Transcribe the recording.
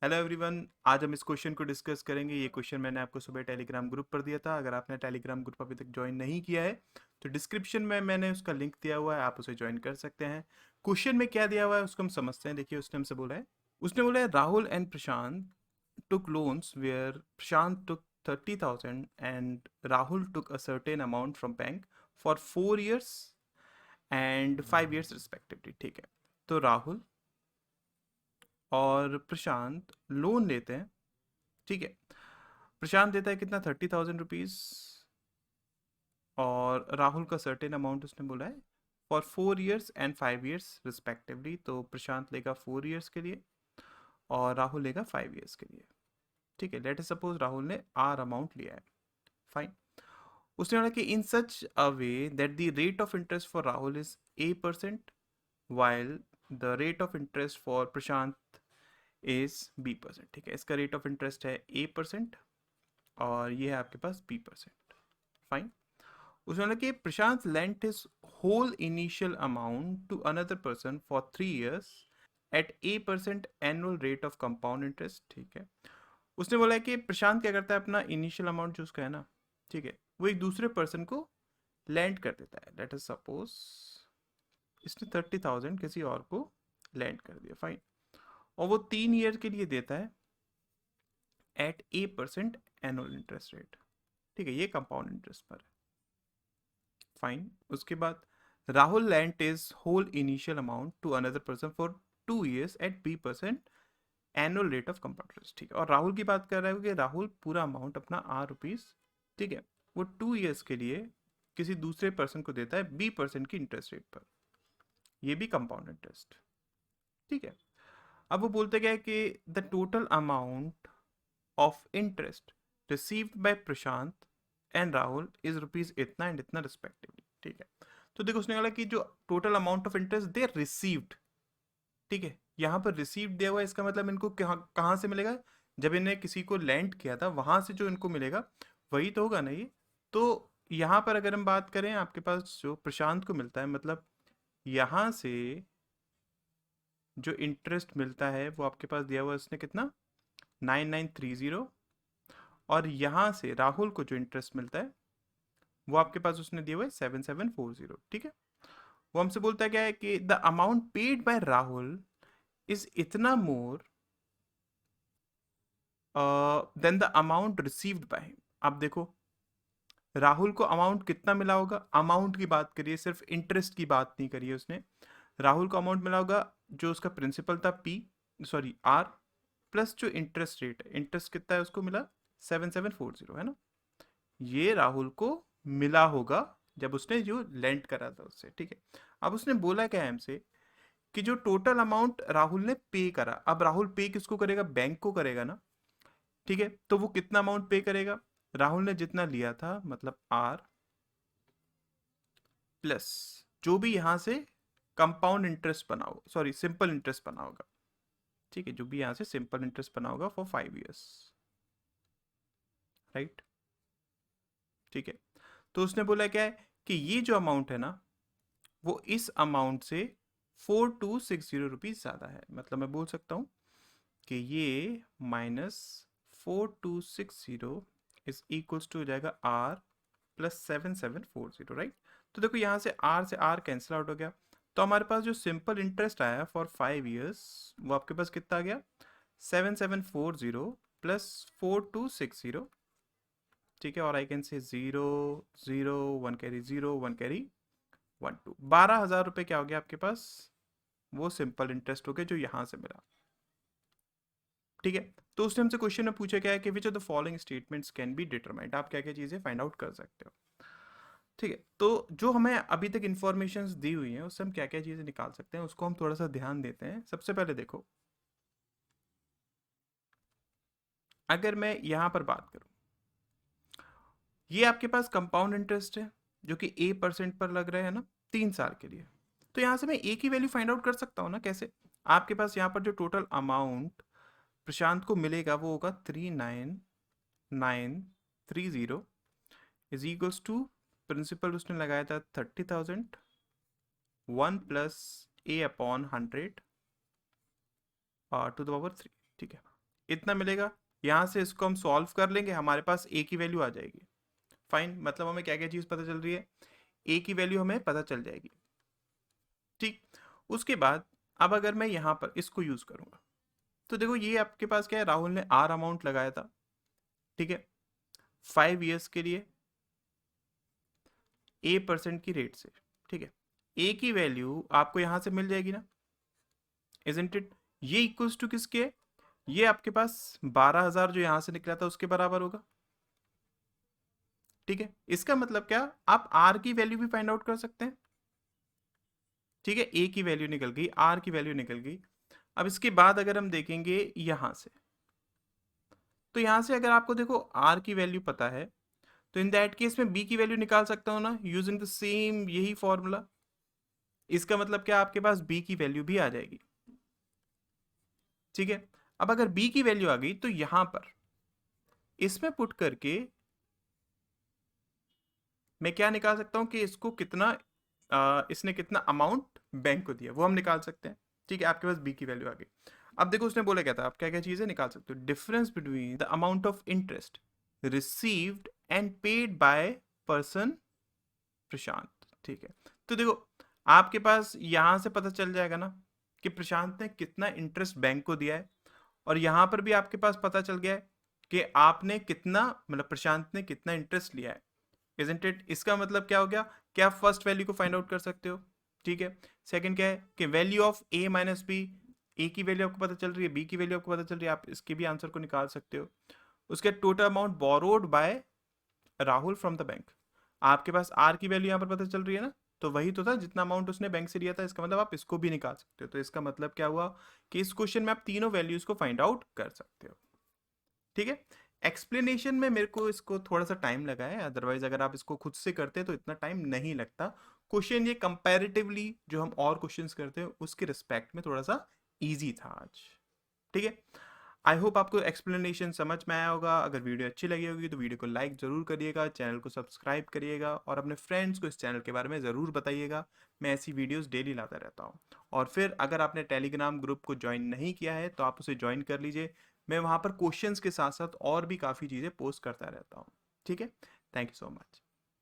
Hello everyone, आज हम इस क्वेश्चन को डिस्कस करेंगे। ये क्वेश्चन मैंने आपको सुबह टेलीग्राम ग्रुप पर दिया था। अगर आपने टेलीग्राम ग्रुप अभी तक ज्वाइन नहीं किया है तो डिस्क्रिप्शन में मैंने उसका लिंक दिया हुआ है, आप उसे ज्वाइन कर सकते हैं। क्वेश्चन में क्या दिया हुआ है उसको हम समझते हैं। देखिए, उसने हमसे बोला है, Rahul and Prashant took loans where Prashant took 30,000 and Rahul took a certain amount from bank for 4 years and 5 years respectively। ठीक है, तो राहुल और प्रशांत लोन लेते हैं। ठीक है, प्रशांत देता है कितना, 30,000 रुपीज, और राहुल का सर्टेन अमाउंट उसने बोला है for 4 years and 5 years respectively. तो प्रशांत लेगा 4 years के लिए और राहुल लेगा 5 years के लिए। ठीक है, लेट अस सपोज राहुल ने आर अमाउंट लिया है। फाइन। उसने बोला कि in such a way that the rate of interest for Rahul is A% while the rate of interest for Prashant is B%। ठीक है, इसका रेट ऑफ इंटरेस्ट है A% और ये है आपके पास B%। फाइन। उसने बोला कि Prashant lent his whole initial amount to another person for 3 years at A% annual rate of compound interest. ठीक है, उसने बोला है कि प्रशांत क्या करता है, अपना इनिशियल अमाउंट जो उसका है ना, ठीक है, वो एक दूसरे पर्सन को लैंड कर देता है। लेट अस सपोज इसने 30,000 किसी और को लैंड कर दिया। फाइन। और वो 3 ईयर के लिए देता है at A% annual interest rate. ठीक है, ये कंपाउंड इंटरेस्ट पर है। फाइन। उसके बाद Rahul lent is whole initial amount to another person for 2 years at B% annual rate of compound interest. ठीक है, और राहुल की बात कर रहा है कि राहुल पूरा अमाउंट अपना R रुपीज, ठीक है, वो 2 years के लिए किसी दूसरे पर्सन को देता है B% की इंटरेस्ट रेट पर। ये भी कंपाउंड इंटरेस्ट। ठीक है, अब वो बोलते क्या है कि the total amount of interest received by Prashant and Rahul is rupees इतना एंड इतना रिस्पेक्टिवली। ठीक है, तो देखो उसने बोला कि जो total amount of interest they received, ठीक है, यहाँ पर रिसीव्ड दिया हुआ है, इसका मतलब इनको कहाँ से मिलेगा, जब इन्हें किसी को लैंड किया था वहां से जो इनको मिलेगा वही तो होगा ना ये। तो यहाँ पर अगर हम बात करें, आपके पास जो प्रशांत को मिलता है, मतलब यहाँ से जो इंटरेस्ट मिलता है वो आपके पास दिया हुआ है उसने कितना, 9930। और यहाँ से राहुल को जो इंटरेस्ट मिलता है वो आपके पास उसने दिया हुआ है 7740। ठीक है, वो हमसे बोलता है क्या है कि the amount paid by Rahul is इतना more than the amount received by him. अब देखो, राहुल को अमाउंट कितना मिला होगा, अमाउंट की बात करिए, सिर्फ इंटरेस्ट की बात नहीं करिए उसने। राहुल को अमाउंट मिला होगा जो उसका प्रिंसिपल था R, प्लस जो इंटरेस्ट रेट है, इंटरेस्ट कितना है उसको मिला 7740, है ना। ये राहुल को मिला होगा जब उसने जो लेंट करा था उससे। ठीक है, अब उसने बोला क्या है हमसे कि जो टोटल अमाउंट राहुल ने पे करा, अब राहुल पे किसको करेगा, बैंक को करेगा ना। ठीक है, तो वो कितना अमाउंट पे करेगा, राहुल ने जितना लिया था मतलब R प्लस जो भी यहां से कंपाउंड इंटरेस्ट बना होगा, सॉरी सिंपल इंटरेस्ट बना होगा। ठीक है, जो भी यहां से सिंपल इंटरेस्ट बना होगा फॉर 5 years, राइट। ठीक है, तो उसने बोला क्या है कि ये जो अमाउंट है ना वो इस अमाउंट से 4260 रुपीज ज्यादा है। मतलब मैं बोल सकता हूं कि ये -4260 इज इक्वल्स टू हो जाएगा R प्लस 7740, राइट। तो देखो यहाँ से R कैंसिल आउट हो गया, तो हमारे पास जो सिंपल इंटरेस्ट आया फॉर 5 years वो आपके पास कितना आ गया, 7740 प्लस 4260। ठीक है, और I can say 0 0 1 carry 0 1 carry 1 2, 12,000 रुपये क्या हो गया आपके पास, वो सिंपल इंटरेस्ट हो गया जो यहां से मिला। ठीक है, तो उसने हमसे क्वेश्चन में पूछा क्या है कि which of the following statements can be determined, आप क्या क्या चीजें फाइंड आउट कर सकते हो। ठीक है, तो जो हमें अभी तक इंफॉर्मेशन दी हुई है उससे हम क्या क्या चीजें निकाल सकते हैं उसको हम थोड़ा सा ध्यान देते हैं। सबसे पहले देखो, अगर मैं यहां पर बात करूं, ये आपके पास कंपाउंड इंटरेस्ट है जो कि A% पर लग रहा है ना 3 साल के लिए। तो यहां से मैं A की वैल्यू फाइंड आउट कर सकता हूं ना, कैसे। आपके पास यहाँ पर जो टोटल अमाउंट प्रशांत को मिलेगा वो होगा 39,930 इज इक्वल्स टू, प्रिंसिपल उसने लगाया था 30,000, 1 plus A upon 100 to the power 3। ठीक है, इतना मिलेगा। यहाँ से इसको हम सॉल्व कर लेंगे, हमारे पास ए की वैल्यू आ जाएगी। फाइन, मतलब हमें क्या क्या चीज़ पता चल रही है, ए की वैल्यू हमें पता चल जाएगी। ठीक, उसके बाद अब अगर मैं यहाँ पर इसको यूज़ करूँगा तो देखो ये आपके पास क्या है, राहुल ने आर अमाउंट लगाया था, ठीक है, 5 years के लिए A% की रेट से, ठीक है। ए की वैल्यू आपको यहां से मिल जाएगी ना, इजंट इट। ये इक्वल्स टू किसके है, ये आपके पास 12,000 जो यहां से निकला था उसके बराबर होगा, ठीक है। इसका मतलब क्या, आप आर की वैल्यू भी फाइंड आउट कर सकते हैं, ठीक है। ए की वैल्यू निकल गई, आर की वैल्यू निकल गई। अब इसके बाद अगर हम देखेंगे यहां से, तो यहां से अगर आपको देखो आर की वैल्यू पता है तो इन दैट केस में बी की वैल्यू निकाल सकता हूं ना, यूजिंग द सेम यही फॉर्मूला। इसका मतलब क्या, आपके पास बी की वैल्यू भी आ जाएगी, ठीक है। अब अगर बी की वैल्यू आ गई तो यहां पर इसमें पुट करके मैं क्या निकाल सकता हूं कि इसको कितना इसने कितना अमाउंट बैंक को दिया वो हम निकाल सकते हैं, ठीक है। आपके पास बी की वैल्यू आ गई। अब देखो उसने बोला क्या था, आप क्या क्या चीजें निकाल सकते हो, difference between the amount of interest received and paid by person Prashant, ठीक है। तो देखो आपके पास यहां से पता चल जाएगा ना कि प्रशांत ने कितना इंटरेस्ट बैंक को दिया है, और यहां पर भी आपके पास पता चल गया है कि आपने कितना, मतलब प्रशांत ने कितना इंटरेस्ट लिया है, इजंट इट। इसका मतलब क्या हो गया कि आप फर्स्ट वैल्यू को फाइंड आउट कर सकते हो, ठीक है। सेकंड क्या है कि value of a minus b, a की वैल्यू आपको पता चल रही है, बी की वैल्यू आपको पता चल रही है, आप इसके भी आंसर को निकाल सकते हो। उसके total amount borrowed by Rahul from the bank, आपके पास आर की वैल्यू यहाँ पर पता चल रही है ना, तो वही तो था जितना अमाउंट उसने बैंक से लिया था। इसका मतलब आप इसको भी निकाल सकते हो। तो इसका मतलब क्या हुआ कि इस क्वेश्चन में आप तीनों वैल्यूज को फाइंड आउट कर सकते हो, ठीक है। एक्सप्लेनेशन में मेरे को इसको थोड़ा सा टाइम लगा है, अदरवाइज अगर आप इसको खुद से करते तो इतना टाइम नहीं लगता। क्वेश्चन ये कंपैरेटिवली जो हम और क्वेश्चंस करते हैं उसके रिस्पेक्ट में थोड़ा सा इजी था आज, ठीक है। आई होप आपको एक्सप्लेनेशन समझ में आया होगा। अगर वीडियो अच्छी लगी होगी तो वीडियो को लाइक ज़रूर करिएगा, चैनल को सब्सक्राइब करिएगा और अपने फ्रेंड्स को इस चैनल के बारे में ज़रूर बताइएगा। मैं ऐसी वीडियोस डेली लाता रहता हूँ। और फिर अगर आपने टेलीग्राम ग्रुप को ज्वाइन नहीं किया है तो आप उसे ज्वाइन कर लीजिए। मैं वहाँ पर क्वेश्चंस के साथ साथ और भी काफ़ी चीज़ें पोस्ट करता रहता हूँ, ठीक है। Thank you so much.